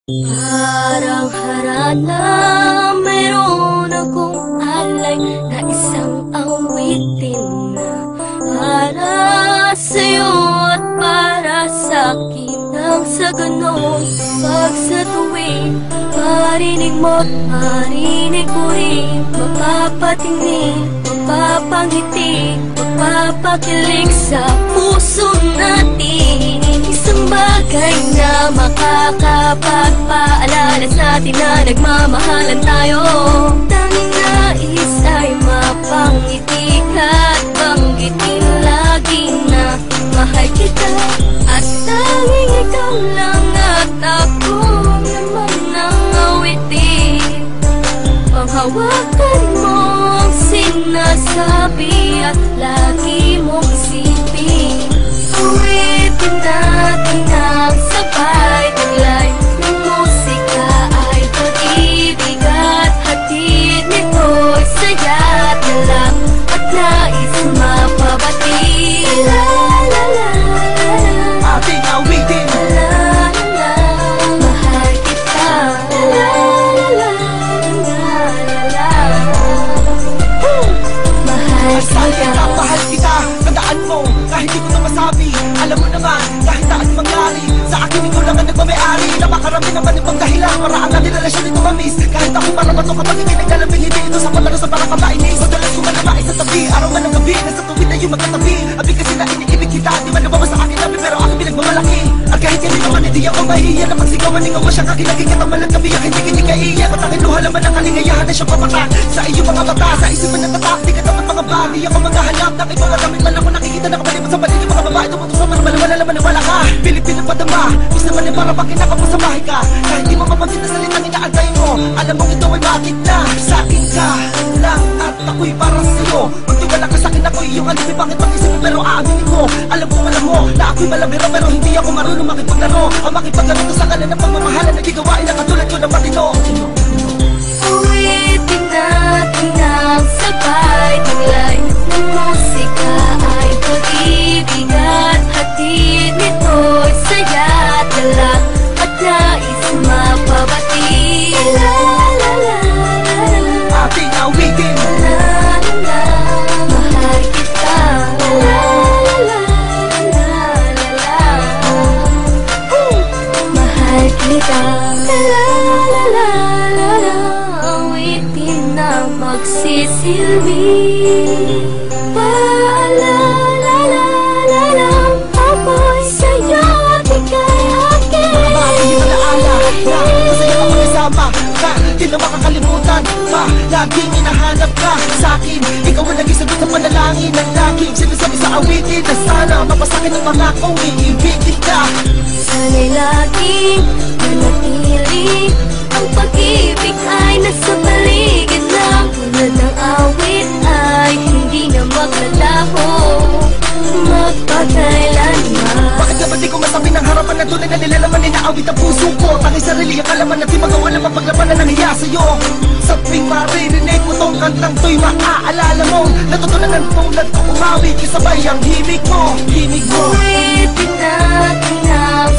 Parang harana, mayroon akong alay na isang awitin na para sa'yo at para sa'kin. Nang sa ganon, pag sa tuwing marinig mo't marinig ko rin, mapapatingin, mapapangiti, mapapakilig sa puso natin. Isang bagay na makakapagpaalala sa atin na nagmamahalan tayo. Tanging nais ay mapangiti ka at banggitin lagi na mahal kita. At tanging ikaw lang at ako naman ang awitin. Panghawakan mong sinasabi at lagi mong isipin. Awitin natin ang sabay taglay ng musika ay pag-ibig at hatid nito'y saya at dala at nais mapabati. La la la la, ating awitin. la la la, mahal kita. La la la la, mahal Mahal kita. kita, mahal kita. Tandaan mo, kahit di ko na masabi, alam mo naman, kahit saan mangyari, sa akin ikaw lang ang nagmamayari. Napakarami naman ibang dahilan para ang ating relasyon ito mamis. Kahit ako para bato kapag ikinaglalabing hindi ito sa palaro sa parang kamainis. Madalas ko manamais sa tabi, araw man ang gabi, nasa tuwid na yung magkatabi. Abi kasi na iniibig kita, di man nabawa sa akin labi, pero ako pinagmamalaki. At kahit hindi naman hindi ako mahiya na pagsigawan, ikaw mo siyang kakilagin kita malang gabi. Hindi kaiiyak, at aking luha naman ang kalingayahan na siyang papatak sa iyong mga mata, sa isipan ng tatak. Di ka dapat mga bali, ako maghahanap ng ibang magamit man ako nakikita na kapalibot sa paligid mga babae. Tumutok sa marmalaman, alam na wala ka. Pilipin ang padama, gusto naman para bakit nakapasamahin ka. Kahit di mo mapansin na salitang inaantay mo, alam mo ito ay bakit na sa akin ka lang at ako'y para sa'yo. Magtiwala ka sa'kin, ako'y iyong alibi. Bakit mag-isip mo pero aaminin ko, alam mo na ako'y malabiro pero hindi ako marunong makipaglaro. Ang makipaglaro to sa kalan ng pagmamahalan na gigawain na katulad ko ng matino. Awitin natin ang sabay taglay ng musika ay pag-ibig at hatid nito'y saya at dala at nais mapabati. La la la la, Ating awitin. la la la, mahal kita. La la la la la, mahal kita. La la la la la, awitin na magsisilbi. Paalala ako'y sa'yo at ika'y akin. Mga bagay na naala na masaya ka pag-isama ka, di na makakalimutan pa. Laging hinahanap ka sa'kin, ikaw ang naging sagot sa panalangin ng laging sinasabi sa awitin na sana mapasakin ang mga kong iibig kita. Sana'y laging manatili ang pag-ibig ay nasa paligid lang. Tulad ng awit ay hindi na maglalaho magpakailanman. Bakit dapat di ko masabi ng harapan na tunay na nilalaman ni naawit ang puso ko? Tanging sarili ang kalaman na di magawa na mapaglabanan ng hiya sa'yo. Sa tuwing maririnig mo tong kantang to'y maaalala mo natutunan ng tulad ko umawi, kasabay ang himig mo. Awitin natin ang